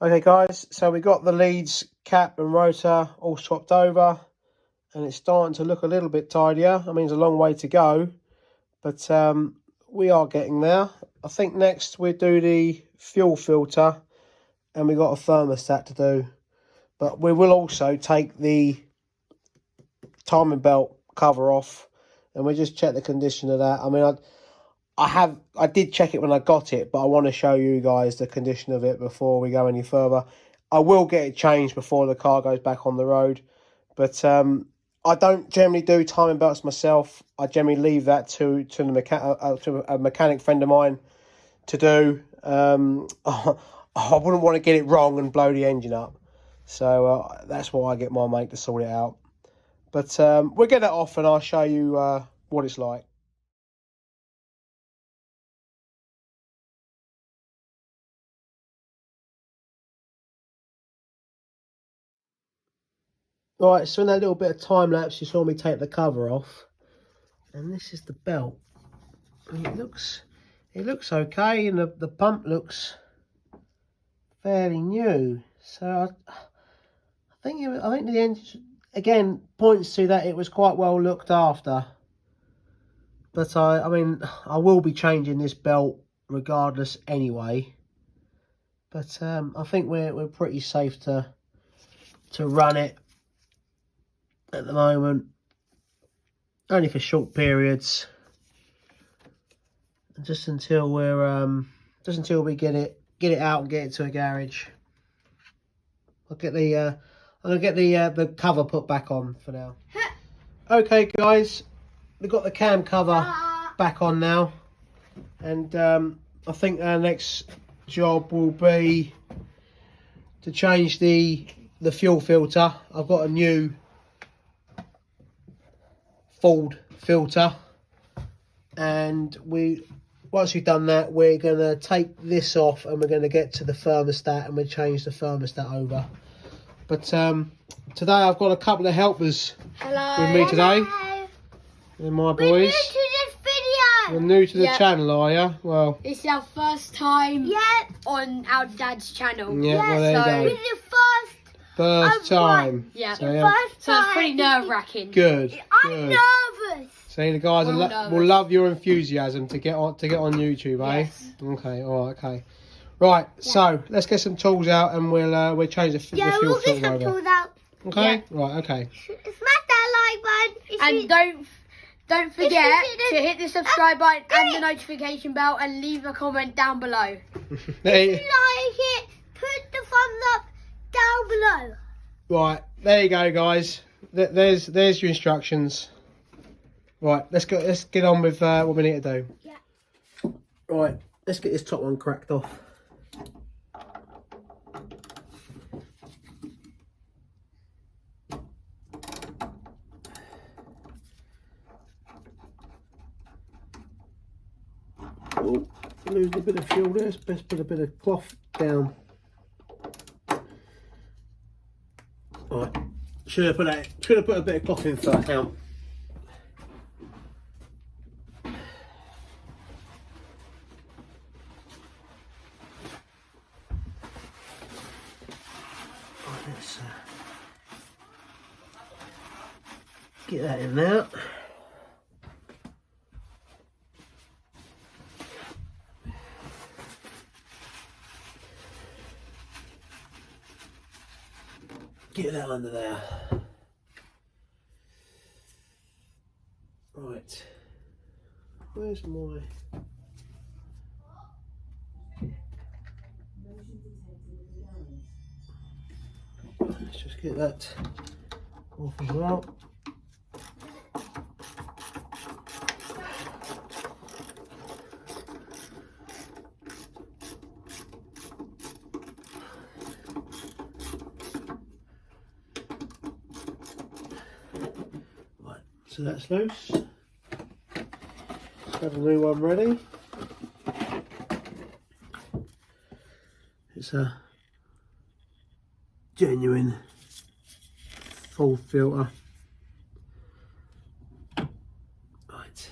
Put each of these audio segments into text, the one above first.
Okay guys, so we got the leads, cap and rotor all swapped over and it's starting to look a little bit tidier. I mean, it's a long way to go, but we are getting there. I think next we do the fuel filter and we got a thermostat to do. But we will also take the timing belt cover off and we just check the condition of that. I mean, I did check it when I got it, but I want to show you guys the condition of it before we go any further. I will get it changed before the car goes back on the road, but I don't generally do timing belts myself. I generally leave that to a mechanic friend of mine to do. I wouldn't want to get it wrong and blow the engine up, so that's why I get my mate to sort it out. But we'll get that off and I'll show you what it's like. Right, so in that little bit of time lapse, you saw me take the cover off, and this is the belt. And it looks okay, and the pump looks fairly new. So I think the engine again points to that it was quite well looked after. But I mean, I will be changing this belt regardless anyway. But I think we're pretty safe to run it at the moment, only for short periods, just until we get it out and get it to a garage. I'm gonna get the cover put back on for now. Okay guys, we've got the cam cover back on now, and I think our next job will be to change the fuel filter. I've got a new Ford filter, and once we've done that, we're going to take this off and we're going to get to the thermostat and we'll change the thermostat over. But today I've got a couple of helpers with me today. Hello. And my boys. We're new to this video. You're new to the channel, are you? Well, it's our first time on our dad's channel. Yeah, well, there you go. This is the first time. Yeah. So, yeah. So it's pretty nerve-wracking. Good. I'm nervous. See, the guys will love your enthusiasm to get on YouTube, eh? Yes. Okay, all right, okay. Right, so let's get some tools out and we'll change the fuel filter over. Yeah, we'll get some tools out. Okay, yeah. Right, okay. Smash that like button. And don't forget to hit the subscribe button and the notification bell and leave a comment down below. If you like it, put the thumbs up down below. Right, there you go, guys. There's your instructions. Right, let's get on with what we need to do. Yeah. Right, let's get this top one cracked off. Oh, losing a bit of fuel there. Best put a bit of cloth down. Right, should have put a bit of cloth in first now. Let's get that in there. Get that under there. Right. Where's my... Let's just get that off as well. Right, so that's loose. Let's have a new one ready. It's a genuine full filter. Right,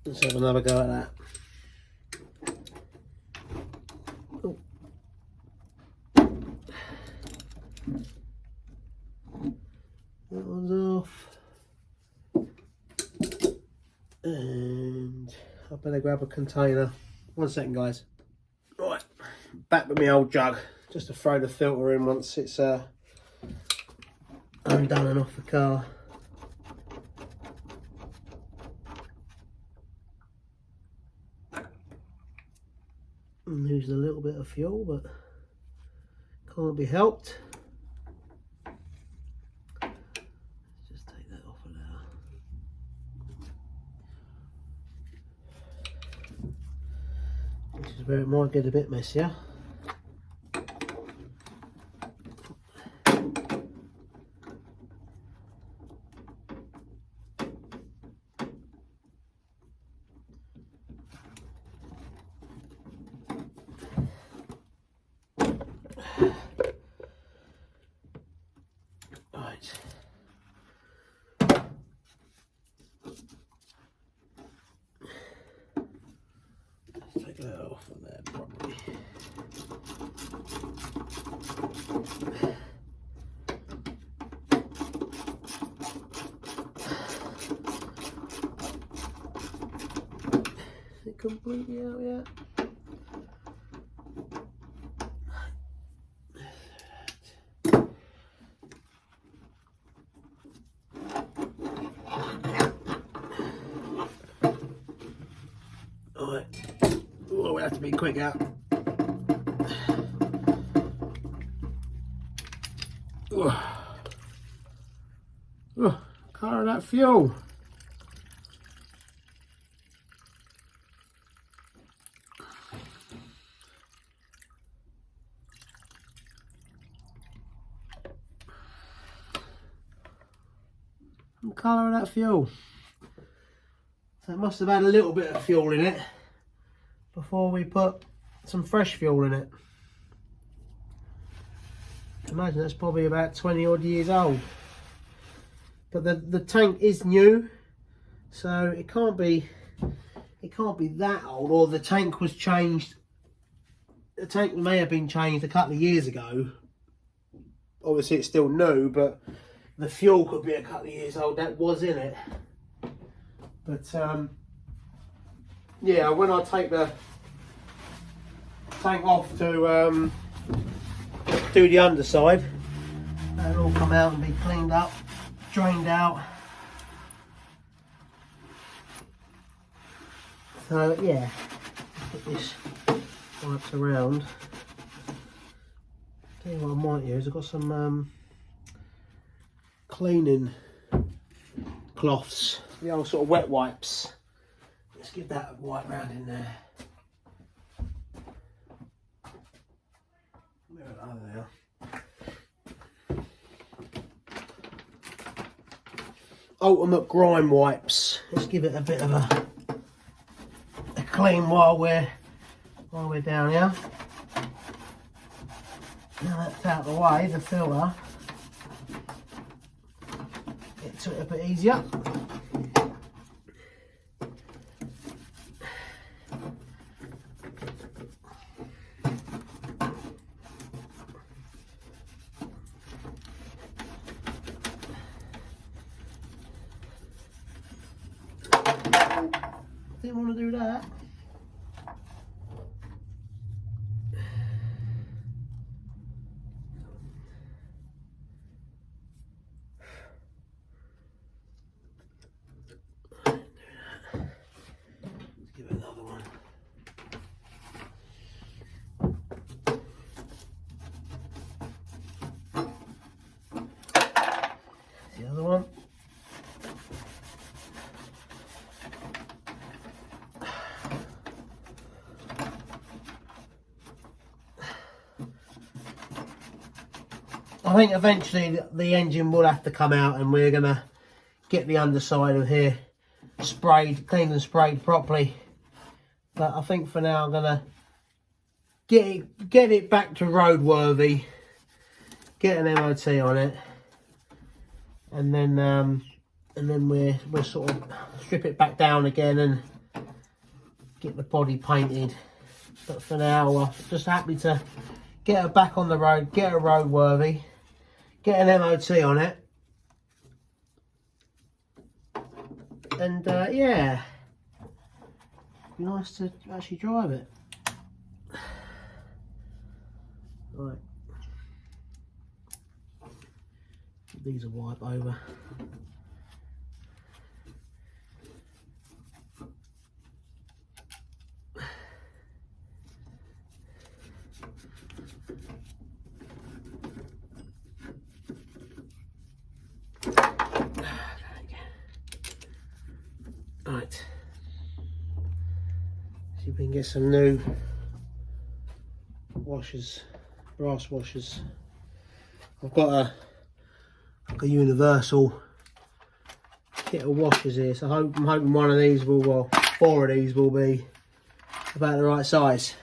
let's have another go at that. Oh, better grab a container. 1 second, guys. Right, back with my old jug, just to throw the filter in once it's undone and off the car. And losing a little bit of fuel, but can't be helped. Let's just take that off of there. This is where it might get a bit messier. Right. Let's take that off of there properly. Is it completely out yet? Alright, oh, we have to be quick out. Oh, colour of that fuel. The colour of that fuel. So it must have had a little bit of fuel in it before we put some fresh fuel in it. Imagine that's probably about 20 odd years old. But the tank is new, so it can't be that old, or the tank was changed. The tank may have been changed a couple of years ago. Obviously it's still new, but the fuel could be a couple of years old that was in it. But yeah, when I take the tank off to do the underside, that'll all come out and be cleaned up, drained out. So yeah, put this wipes around. Tell you what I might use, I've got some cleaning cloths, the old sort of wet wipes. Let's give that a wipe round in there. There. Ultimate grime wipes. Let's give it a bit of a clean while we're down here. Now that's out of the way, the filter. Get to it a bit easier. Didn't want to do that. Let's give it another one. The other one. I think eventually the engine will have to come out, and we're going to get the underside of here sprayed, cleaned and sprayed properly. But I think for now I'm going to get it back to roadworthy, get an MOT on it, and then we'll sort of strip it back down again and get the body painted. But for now I'm just happy to get her back on the road, get her roadworthy, get an MOT on it, and yeah, be nice to actually drive it. Right. These will wipe over. Right. See if we can get some new washers, brass washers. I've got a universal kit of washers here, so I'm hoping one of these will, well, 4 of these will be about the right size.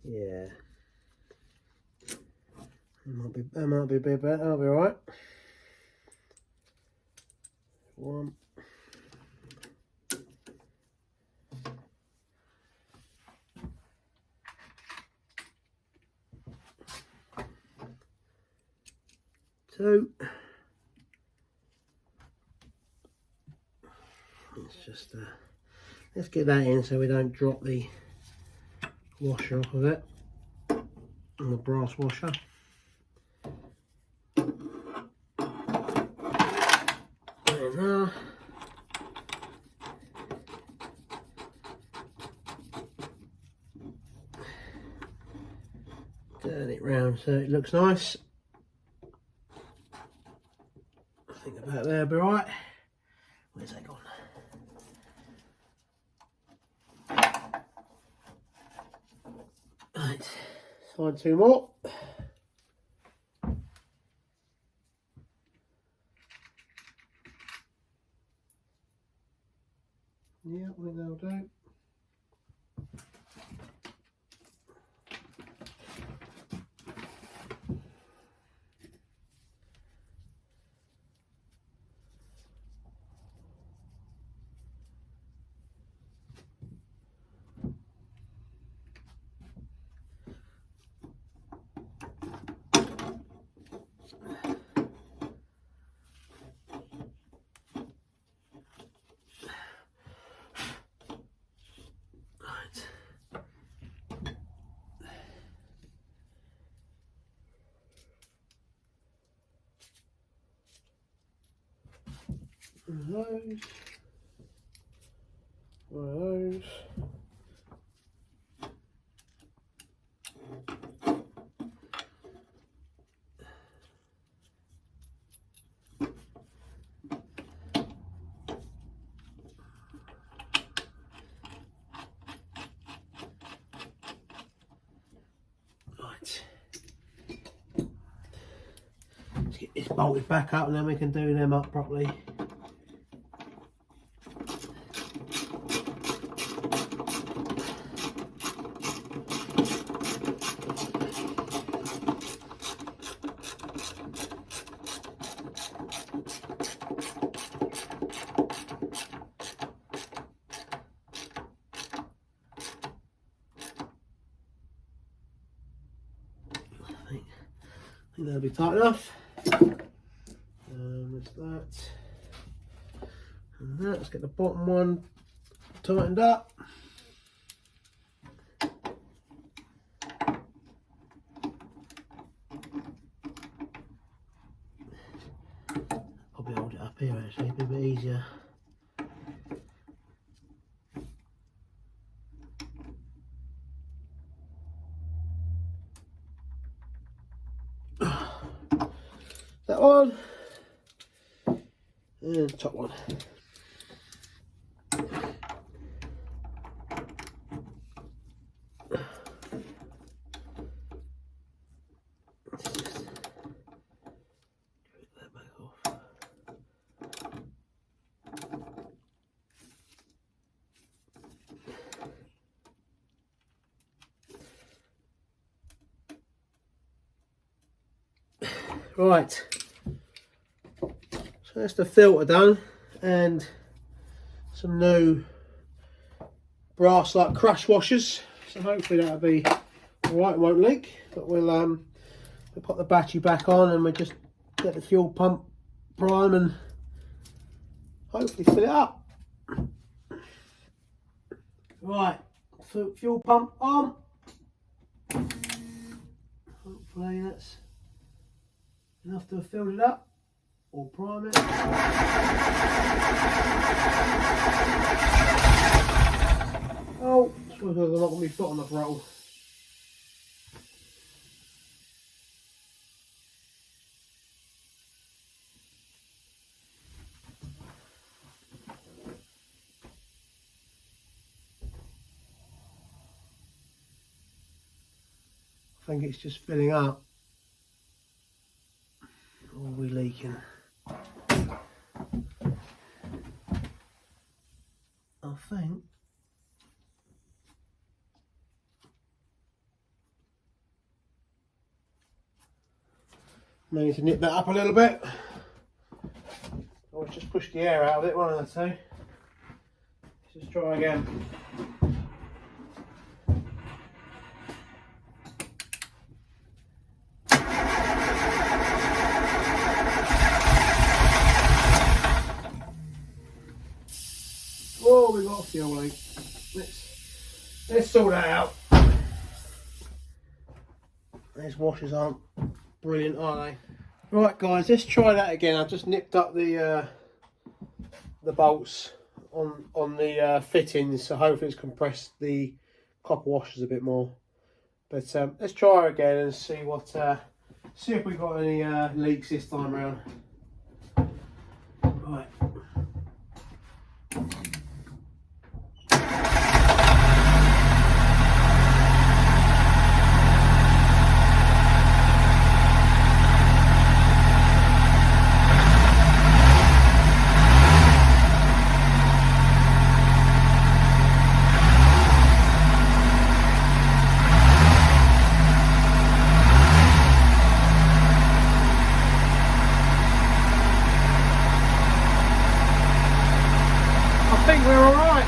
Yeah, that might be a bit better. That'll be all right. 1, 2. Let's just let's get that in so we don't drop the washer off of it, and the brass washer. There. Turn it round so it looks nice. I think about there will be right. Where's that gone? Right, find 2 more. Yeah, I think that'll do. One of those. One of those. Right. Let's get this bolted back up and then we can do them up properly. I think that'll be tight enough. There's that. And that. Let's get the bottom one tightened up. Probably hold it up here actually, it'd be a bit easier. That one, and the top one. Let's just get that back off. Right, so that's the filter done, and some new brass like crush washers, so hopefully that'll be alright, won't leak. But we'll put the battery back on and we'll just get the fuel pump prime and hopefully fill it up. Right, fuel pump on. Hopefully that's enough to have filled it up. Or prime it. Oh, I suppose I'm not going to be foot on the throttle. I think it's just filling up. Or are we leaking? I think. Maybe to nip that up a little bit. Or just push the air out of it, one of the two. Let's just try again. Oh, we've got a fuel leak. Let's sort that out. These washers aren't brilliant, are they? Right, guys, let's try that again. I've just nipped up the bolts on the fittings, so hopefully it's compressed the copper washers a bit more. But let's try again and see what see if we've got any leaks this time around. Right. I think we're all right.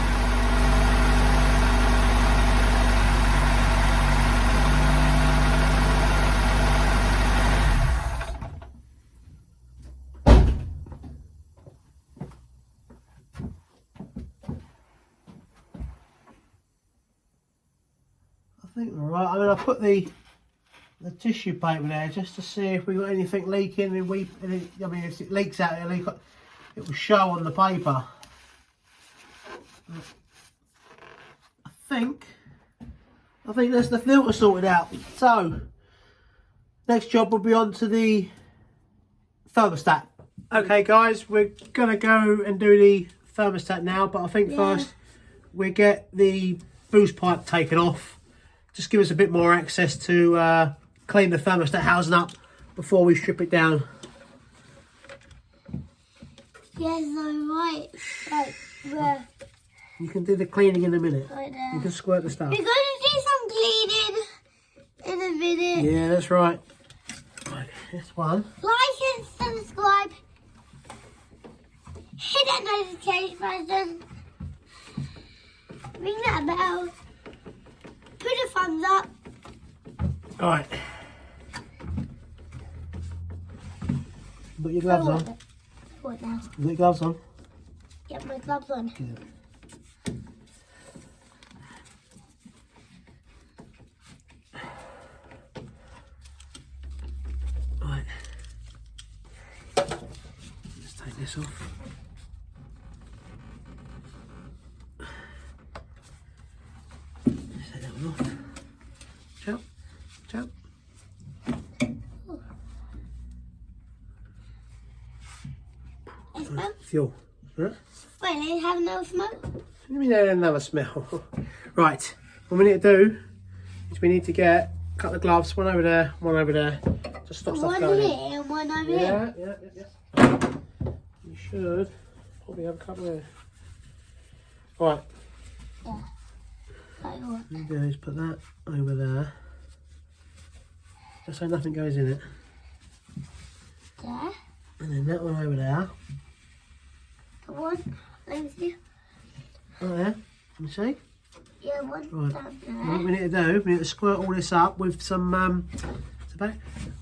I think we're all right. I mean, I put the tissue paper there just to see if we got anything leaking, and I mean, if it leaks out, it will show on the paper. I think that's the filter sorted out. So next job will be on to the thermostat. Okay guys, we're gonna go and do the thermostat now, but I think first we get the boost pipe taken off. Just give us a bit more access to clean the thermostat housing up before we strip it down. Yes, I'm right. Right there. You can do the cleaning in a minute. Right there. You can squirt the stuff. We're going to do some cleaning in a minute. Yeah, that's right. Right, this one. Like and subscribe. Hit that notification button. Ring that bell. Put a thumbs up. Alright. Put your gloves on. What now? Put your gloves on. Get my gloves on. Good. Right. Let's take this off. Let's take that one off. Jump. Jump. Smell? Fuel. Huh? Wait, they have no smoke? What do you mean they don't have a smell? Right, what we need to do is we need to get a couple of gloves, one over there, one over there. Just stop stuff One going in. here and one over here. Yeah. You should probably have a couple there. Right. Yeah. Like what? What you do is put that over there. Just so nothing goes in it. there. And then that one over there. The one, let me see. Right there. Let me see. Yeah, one Right. down there. What we need to do, we need to squirt all this up with some, I'm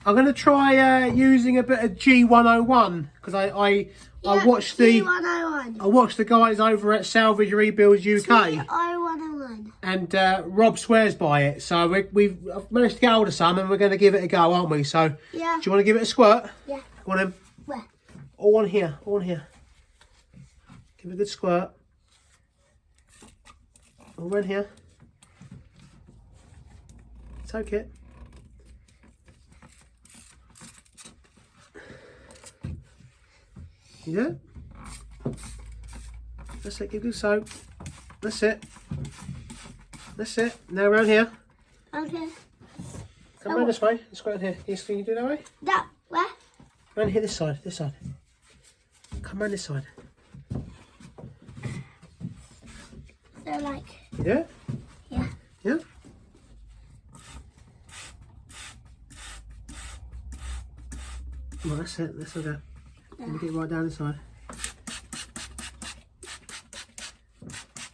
going to try using a bit of G101 because I watched the guys over at Salvage Rebuilds UK. G101. And Rob swears by it, so we've managed to get hold of some and we're going to give it a go, aren't we? So, Yeah. do you want to give it a squirt? Yeah. Go on then. Where? All on here, all on here. Give it a good squirt. All in here. Soak it. Yeah. That's it, give it a good soak. That's it. That's it. Now around here. Okay. Come around this way. Let's go around here. Can you do that way? That, where? Around here, this side. This side. Come around this side. So like. Yeah? Yeah. Yeah? Well, that's it. That's okay. Let me get right down this side.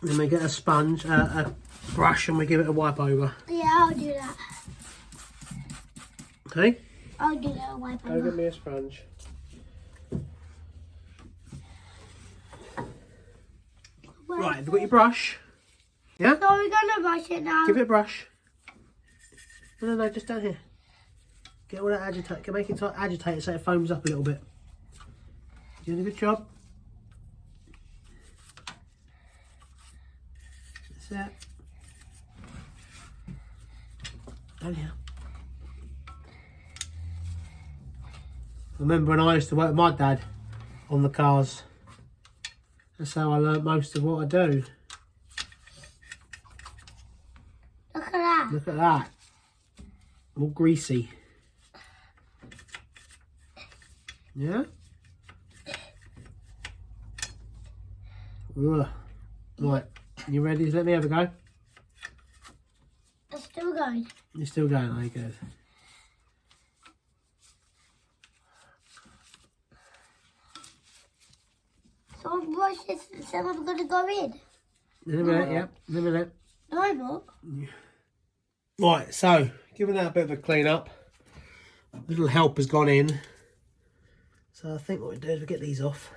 Then we get a sponge, a brush, and we give it a wipe over. Yeah, I'll do that. Okay? I'll do that. Wipe Go get me a sponge. Right, have you got your brush? Yeah? So we're gonna brush it now. Give it a brush. No, just down here. Get all that agitate. Make it agitate it so it foams up a little bit. You're doing a good job. That's it. Down here. Remember when I used to work with my dad on the cars? That's how I learnt most of what I do. Look at that. Look at that. All greasy. Yeah? Ugh. Right, you ready? Let me have a go. It's still going. You're still going, are you good? Someone brush this, someone's gonna go in. In a minute, yeah. In a minute. No, I'm not. Right, so, giving that a bit of a clean up. A little help has gone in. So I think what we do is we get these off.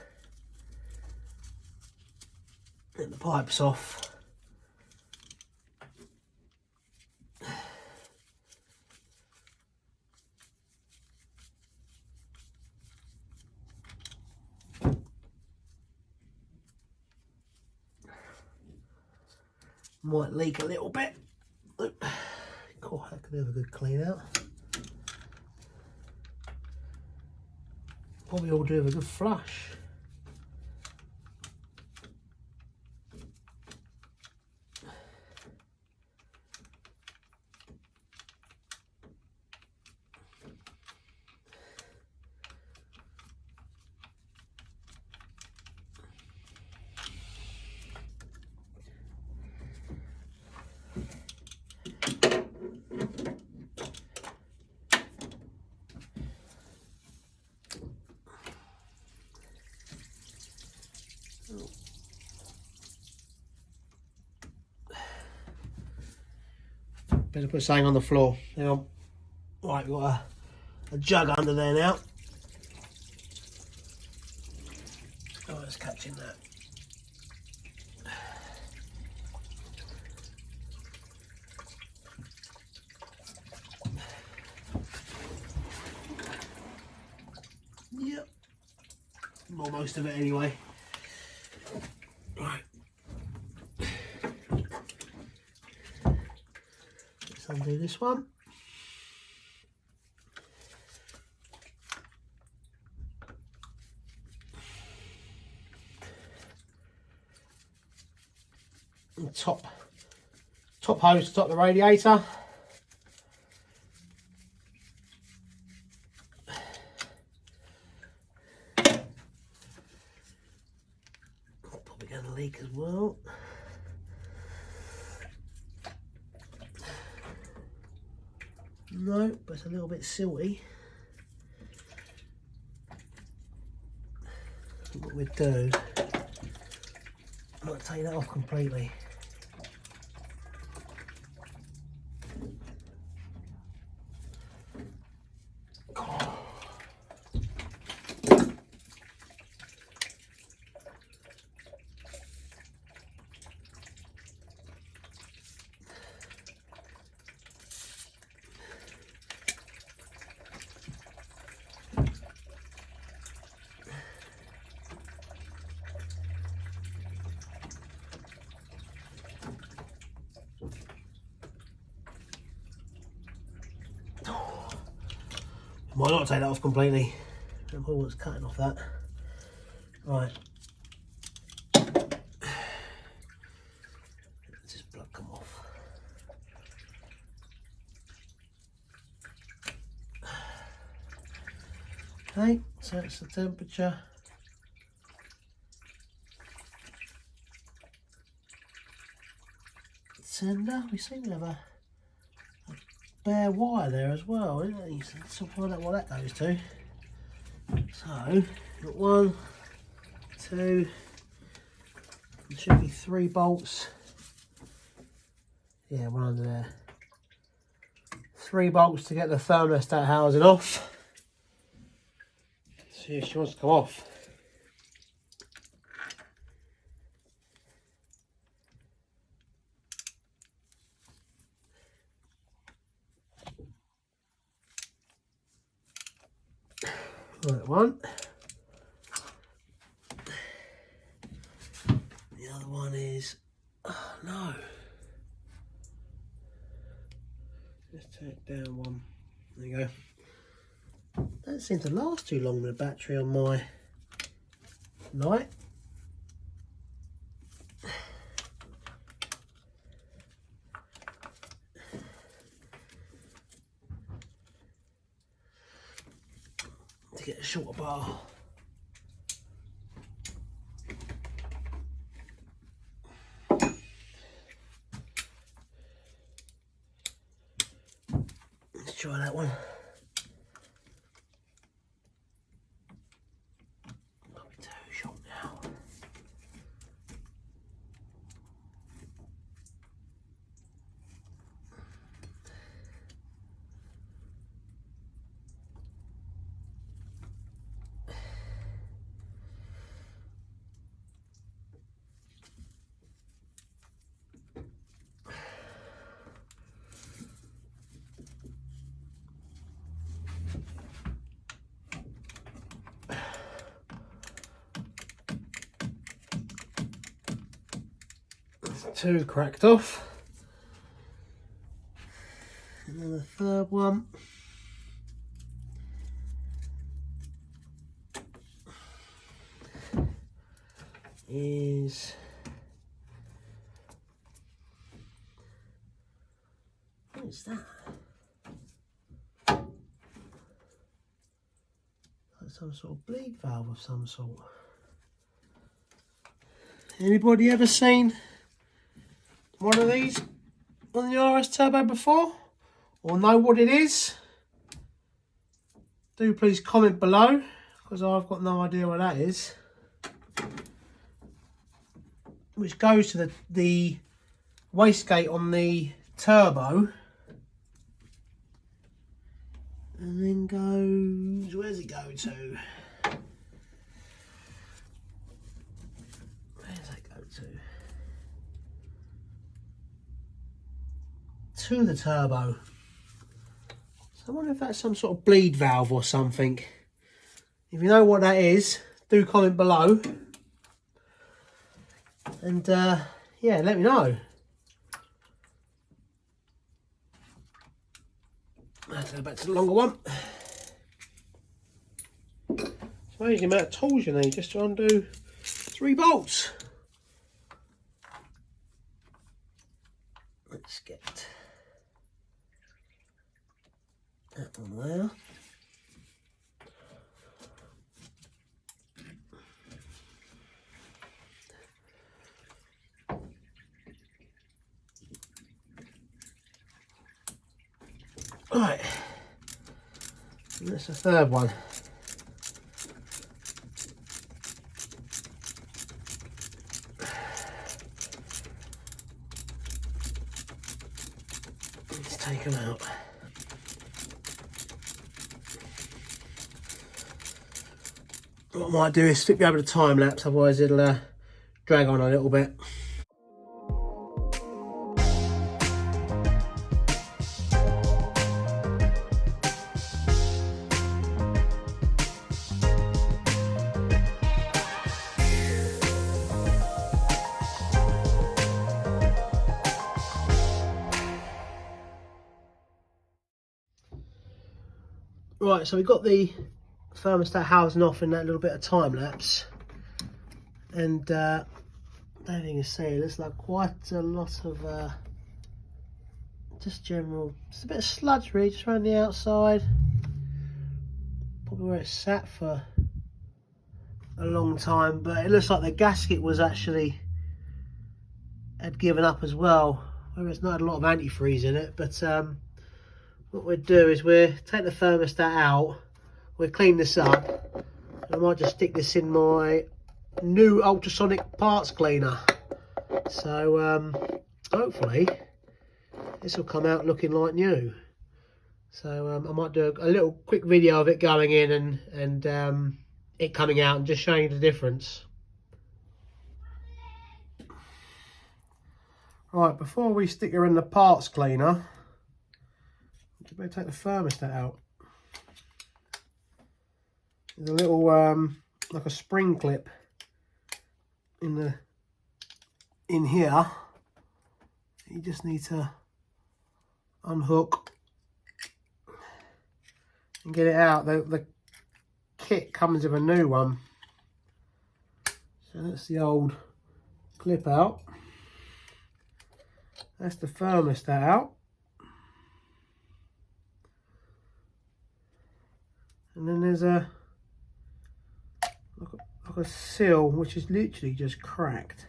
Get the pipes off. Might leak a little bit. Cool, that could have a good clean out. Probably all do with a good flush. Better put something on the floor. Hang on. Right, we've got a jug under there now. Oh, it's catching that. Yep. Well, most of it anyway. Right. Let's undo this one. And top hose to top the radiator. Probably going to leak as well. No, but it's a little bit silty. So what we'd do, I might take that off completely. Might not take that off completely. I don't know what's cutting off that. Right. Let's just plug them off. Okay, so that's the temperature. Sender, we seem to have a bare wire there as well, isn't it? So find out what that goes to. So, got 1, 2, there should be 3 bolts. Yeah, one under there. 3 bolts to get the thermostat housing off. See if she wants to come off. Right, one. The other one is, oh no. Let's take down one. There you go. That seemed to last too long with the battery on my light. To get a shorter bar. Let's try that one. Probably too short now. Two cracked off, and then the third one is, what is that? Like some sort of bleed valve of some sort. Anybody ever seen one of these on the RS Turbo before, or know what it is? Do please comment below, because I've got no idea what that is. Which goes to the wastegate on the turbo, and then goes, where's it go to? Where's that go to? To the turbo. So I wonder if that's some sort of bleed valve or something. If you know what that is, do comment below. And yeah, let me know. Let's go back to the longer one. It's amazing the amount of tools you need just to undo 3 bolts. Let's get that one there. Right, and that's the third one. take them out. What I might do is flip you over the time lapse, otherwise it'll drag on a little bit. Right, so we've got the thermostat housing off in that little bit of time lapse, and I don't think you can see, there's like quite a lot of just general, just a bit of sludge really just around the outside, probably where it's sat for a long time, but it looks like the gasket was actually had given up as well. Whether it's not had a lot of antifreeze in it, but what we'll do is we'll take the thermostat out, we'll clean this up, and I might just stick this in my new ultrasonic parts cleaner. So hopefully this will come out looking like new. So I might do a little quick video of it going in and it coming out and just showing you the difference. Right, before we stick her in the parts cleaner, I better take the thermostat out. There's a little like a spring clip in here. You just need to unhook and get it out. The kit comes with a new one, so that's the old clip out. That's the thermostat out. And then there's like a seal which is literally just cracked.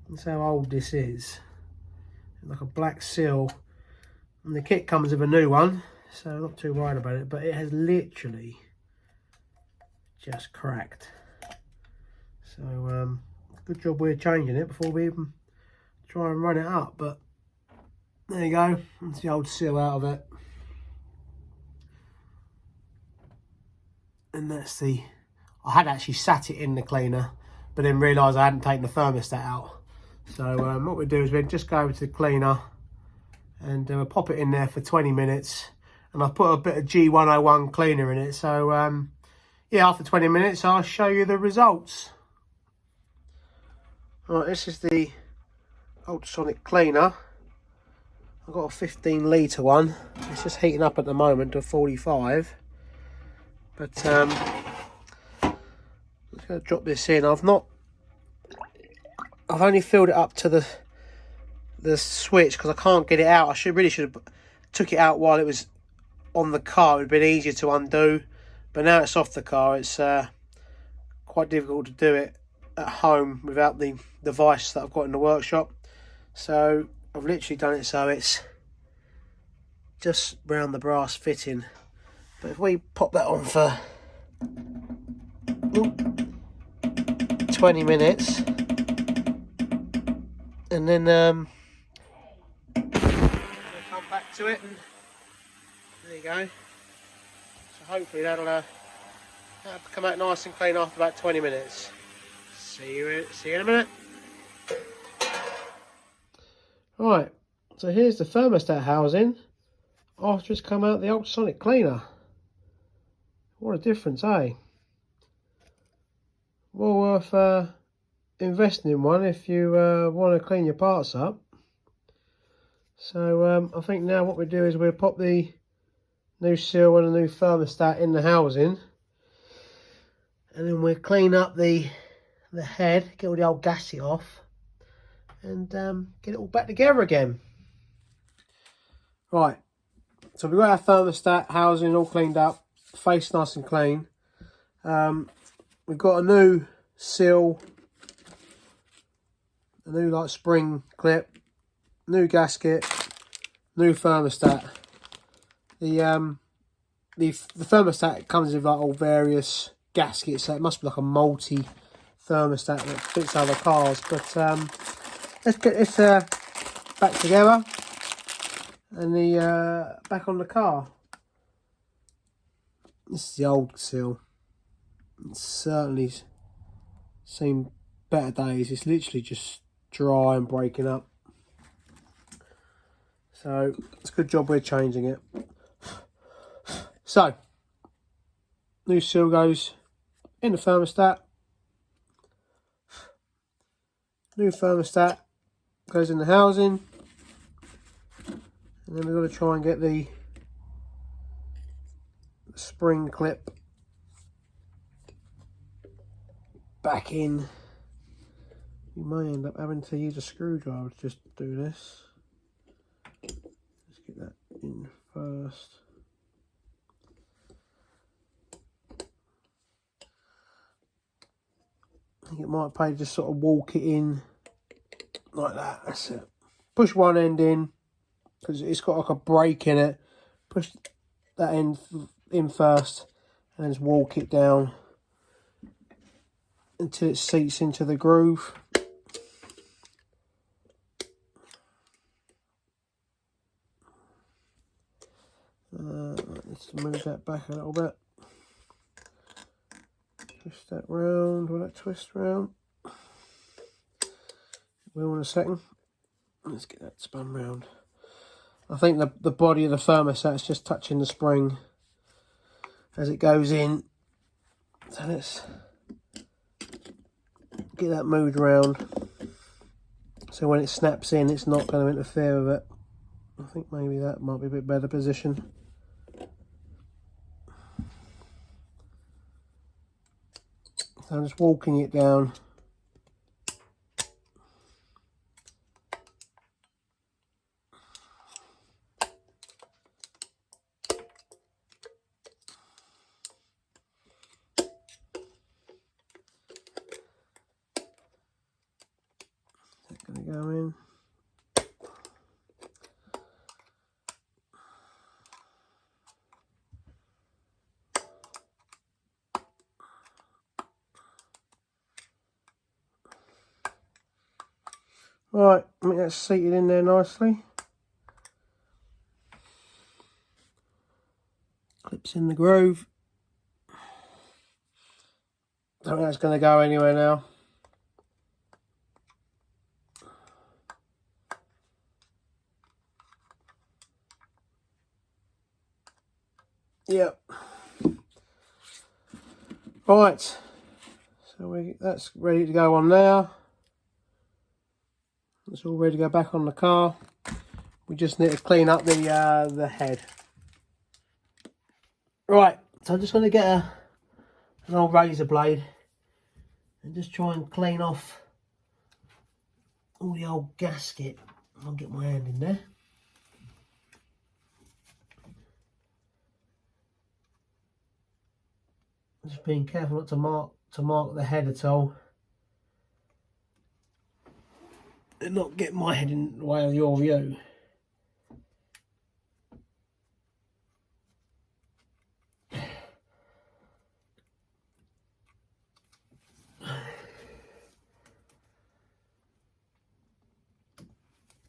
That's how old this is. Like a black seal. And the kit comes with a new one, so I'm not too worried about it, but it has literally just cracked. So good job we're changing it before we even try and run it up, but there you go. That's the old seal out of it. And that's I had actually sat it in the cleaner, but then realised I hadn't taken the thermostat out. So what we do is we just go over to the cleaner and we'll pop it in there for 20 minutes. And I've put a bit of G101 cleaner in it. So yeah, after 20 minutes, I'll show you the results. Right, this is the ultrasonic cleaner. I've got a 15 litre one. It's just heating up at the moment to 45. But I'm just going to drop this in. I've only filled it up to the switch because I can't get it out. I really should have took it out while it was on the car. It would have been easier to undo, but now it's off the car. It's quite difficult to do it at home without the device that I've got in the workshop. So I've literally done it so it's just round the brass fitting. But if we pop that on for 20 minutes and then we'll come back to it, and there you go. So hopefully that'll come out nice and clean after about 20 minutes. See you in a minute. Right, so here's the thermostat housing after it's come out the ultrasonic cleaner. What a difference, eh? Well worth investing in one if you want to clean your parts up. So I think now what we do is we'll pop the new seal and a new thermostat in the housing, and then we'll clean up the head, get all the old gasket off, and get it all back together again. Right, so we've got our thermostat housing all cleaned up, face nice and clean. We've got a new seal, a new like spring clip, new gasket, new thermostat. The thermostat comes with like all various gaskets, so it must be like a multi thermostat that fits other cars. But let's get this back together and the back on the car. This is the old seal. It's certainly seen better days. It's literally just dry and breaking up. So it's a good job we're changing it. So new seal goes in the thermostat. New thermostat goes in the housing. And then we've got to try and get the spring clip back in. You may end up having to use a screwdriver to just do this. Let's get that in first. I think it might pay to just sort of walk it in like that. That's it. Push one end in because it's got like a break in it. Push that end in first and then just walk it down until it seats into the groove. Let's move that back a little bit. Twist that round. Will that twist round? Will in a second. Let's get that spun round. I think the body of the thermostat is just touching the spring as it goes in. So let's get that moved around. So when it snaps in, it's not going to interfere with it. I think maybe that might be a bit better position. So I'm just walking it down. That's going to go in. Right, I think that's seated in there nicely. Clips in the groove. Don't think that's going to go anywhere now. Yep. Right, so that's ready to go on now. It's all ready to go back on the car. We just need to clean up the head. Right, so I'm just going to get an old razor blade and just try and clean off all the old gasket. I'll get my hand in there. Just being careful not to mark the head at all. And not get my head in the way of your view.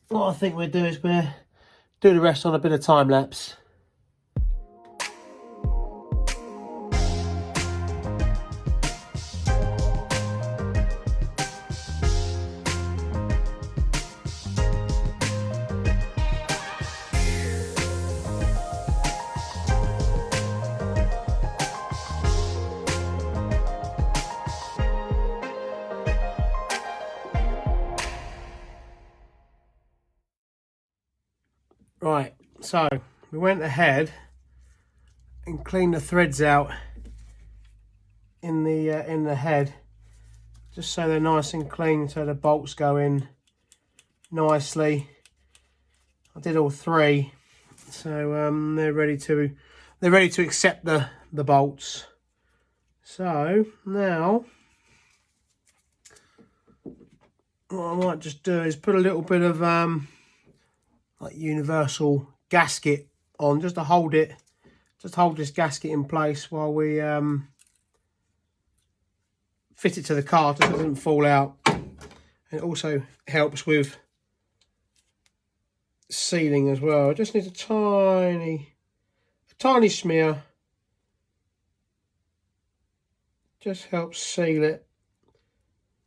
What I think we'll do is we'll do the rest on a bit of time lapse. Right, so we went ahead and cleaned the threads out in the head, just so they're nice and clean, so the bolts go in nicely. I did all three, so they're ready to accept the bolts. So now what I might just do is put a little bit of like universal gasket on, just to hold it, just hold this gasket in place while we fit it to the car so it doesn't fall out. And it also helps with sealing as well. I just need a tiny smear. Just helps seal it.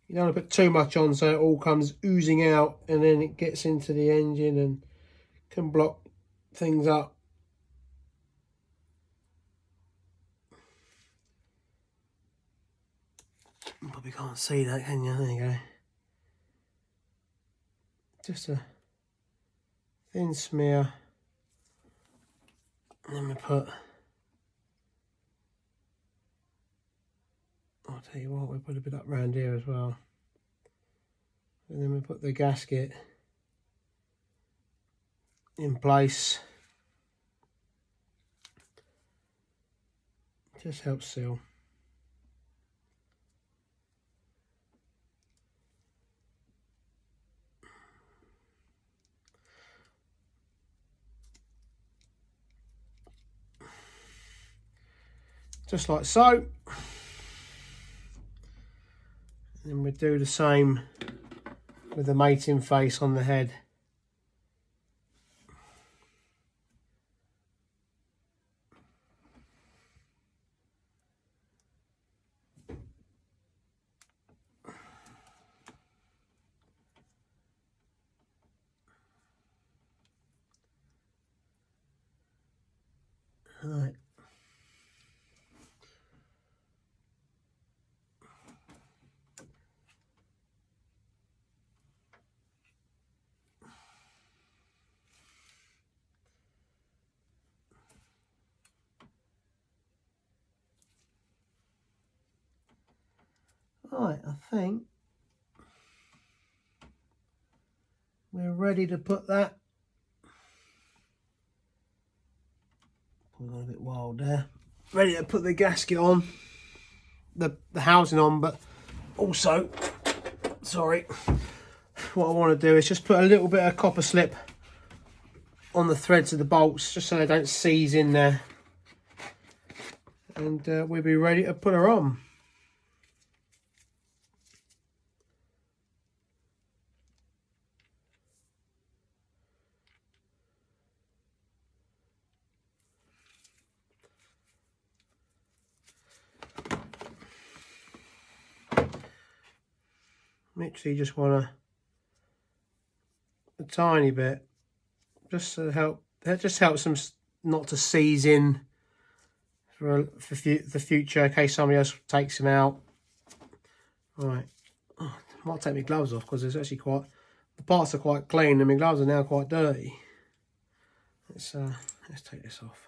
You don't want to put too much on so it all comes oozing out and then it gets into the engine and can block things up. Probably can't see that, can you? There you go. Just a thin smear. And then we put, I'll tell you what, we'll put a bit up round here as well. And then we put the gasket in place. Just helps seal. Just like so. And then we do the same with the mating face on the head. Right. Right, I think we're ready to put that. Probably got a bit wild there. Ready to put the gasket on, the housing on, but also, sorry, what I want to do is just put a little bit of copper slip on the threads of the bolts, just so they don't seize in there. And we'll be ready to put her on. Literally just want a tiny bit, just to help. That just helps them not to seize in for the future, in case somebody else takes them out. Right, oh, I might take my gloves off because it's actually the parts are quite clean and my gloves are now quite dirty. Let's take this off.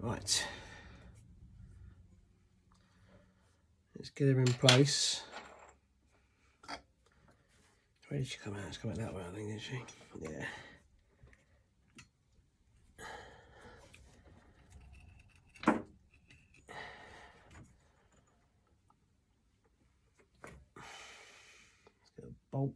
Right, let's get her in place. Where did she come out? It's come out that way, I think, didn't she? Yeah. Let's get a bolt.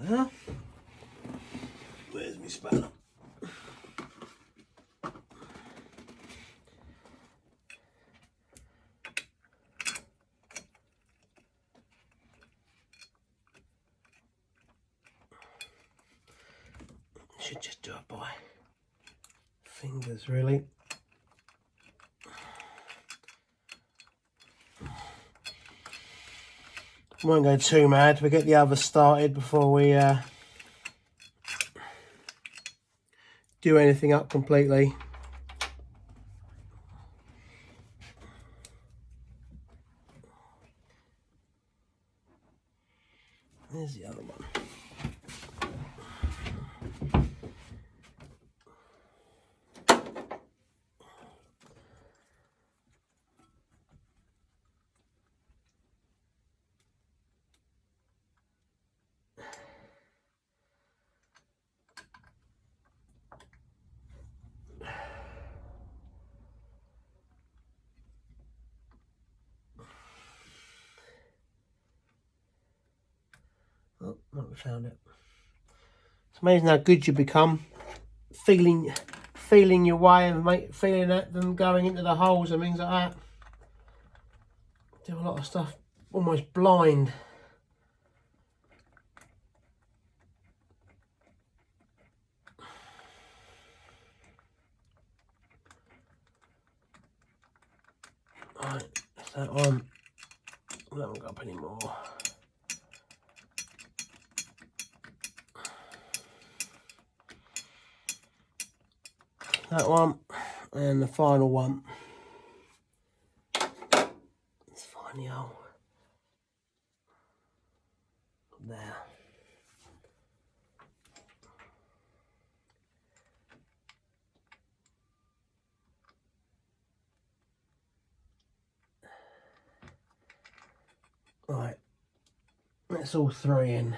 There. Where's my spanner? Should just do it by fingers, really. Won't go too mad. We'll get the others started before we do anything up completely. There's the other one. Oh, look, we found it. It's amazing how good you become, feeling your way and feeling at them going into the holes and things like that. Do a lot of stuff almost blind. Right, that's that one. I haven't got up anymore. That one and the final one. Let's find the hole. There. Right, that's all three in.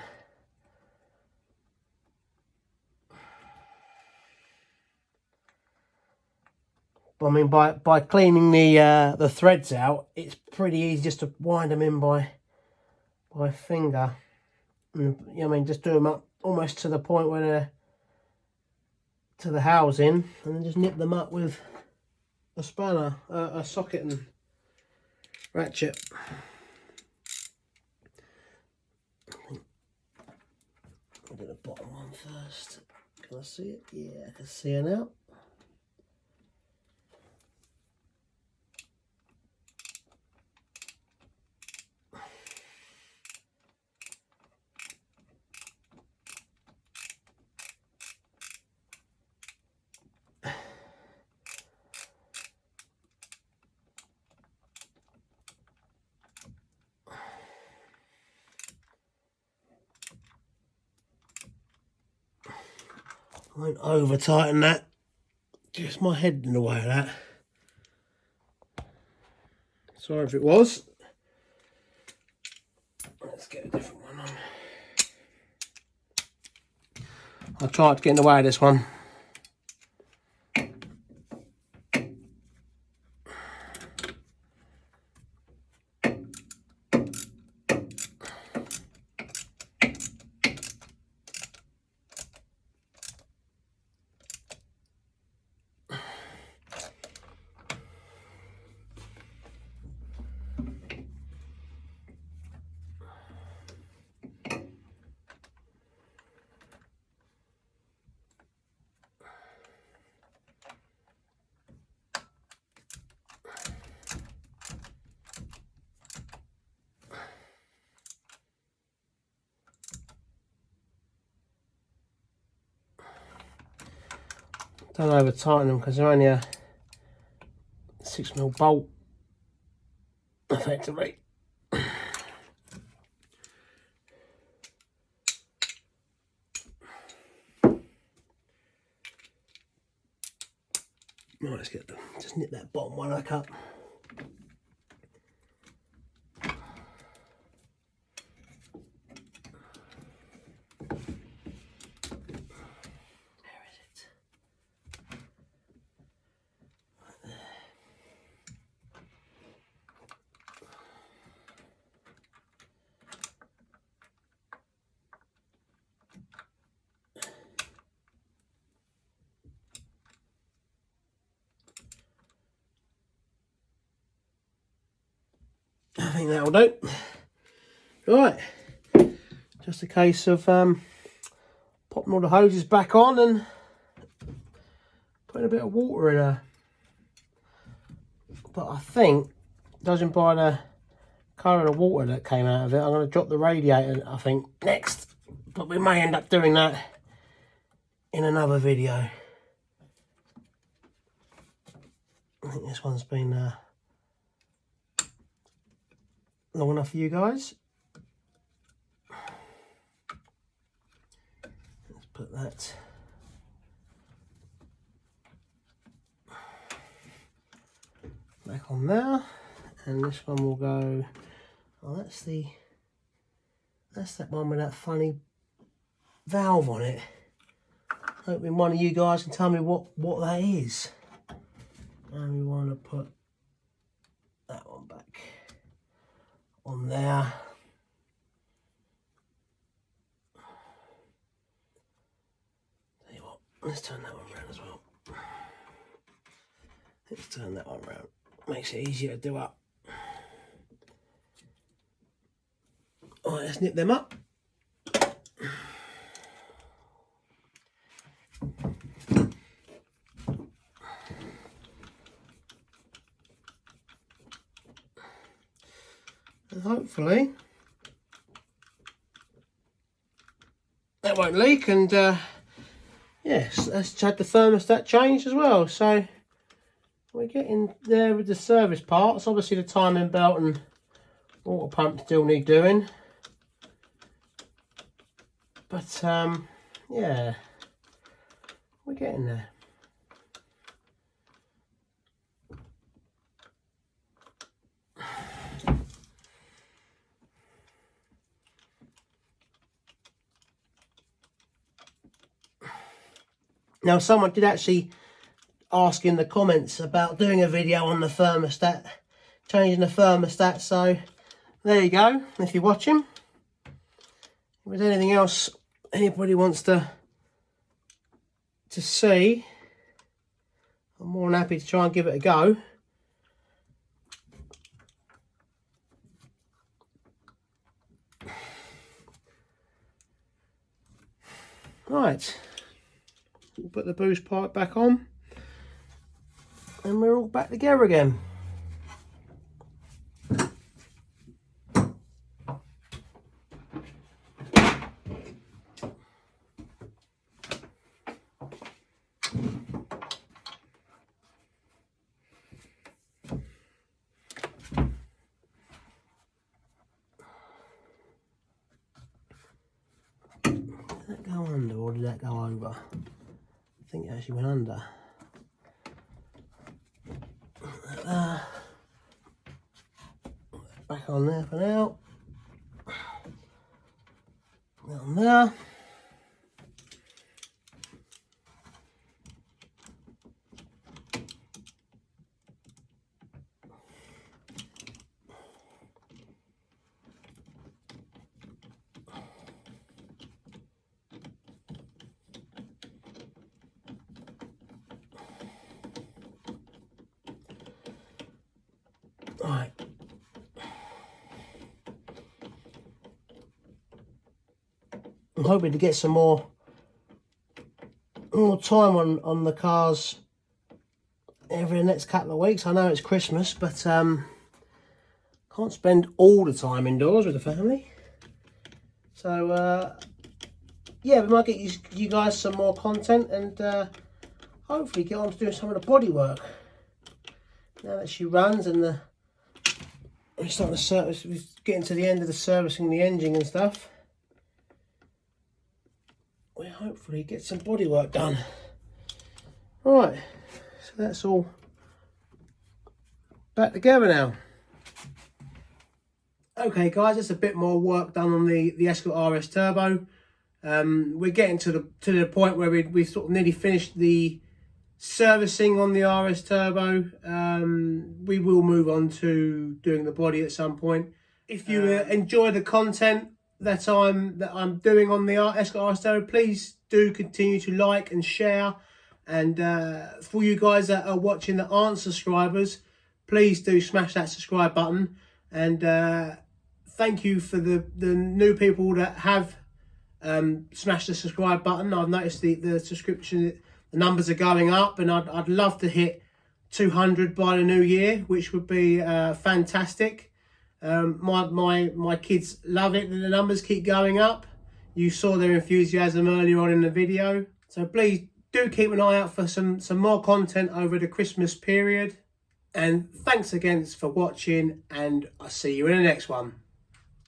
But I mean, by cleaning the threads out, it's pretty easy just to wind them in by finger. And, you know, I mean, just do them up almost to the point where they're to the housing, and then just nip them up with a spanner, a socket and ratchet. I'll do the bottom one first. Can I see it? Yeah, I can see it now. I won't over tighten that. Just my head in the way of that. Sorry if it was. Let's get a different one on. I'll try to get in the way of this one. Don't over tighten them because they're only a 6mm bolt, effectively. Right, let's get them. Just nip that bottom one back up. I think that'll do. Right, just a case of popping all the hoses back on and putting a bit of water in her. But I think, judging by the colour of the water that came out of it, I'm going to drop the radiator, I think, next. But we may end up doing that in another video. I think this one's been long enough for you guys. Let's put that back on there, and this one will go. Oh, that's that one with that funny valve on it. Hoping one of you guys can tell me what that is. And we want to put that one back on there. Let's turn that one around as well. Let's turn that one around. Makes it easier to do up. Alright, let's nip them up. And hopefully that won't leak, and yes, let's had the thermostat changed as well, so we're getting there with the service parts. Obviously the timing belt and water pump still need doing, but yeah, we're getting there. Now, someone did actually ask in the comments about doing a video on the thermostat, changing the thermostat, so there you go, if you're watching. If there's anything else anybody wants to see, I'm more than happy to try and give it a go. Right. We'll put the boost pipe back on and we're all back together again. Did that go under or did that go over? I think it actually went under. Back on there for now. Down there. Right. I'm hoping to get some more time on the cars over the next couple of weeks. I know it's Christmas, but can't spend all the time indoors with the family. So yeah, we might get you guys some more content and hopefully get on to doing some of the body work. Now that she runs and we're starting to service, we're getting to the end of the servicing the engine and stuff. We'll hopefully get some body work done. Right, so that's all back together now. Okay guys, there's a bit more work done on the Escort RS Turbo. We're getting to the point where we've sort of nearly finished the servicing on the RS Turbo. We will move on to doing the body at some point. If you enjoy the content that I'm doing on the Escort RS Turbo, please do continue to like and share. And for you guys that are watching that aren't subscribers, please do smash that subscribe button. And thank you for the new people that have smashed the subscribe button. I've noticed the subscription, the numbers are going up, and I'd love to hit 200 by the new year, which would be fantastic. My kids love it, and the numbers keep going up. You saw their enthusiasm earlier on in the video. So please do keep an eye out for some more content over the Christmas period. And thanks again for watching, and I'll see you in the next one.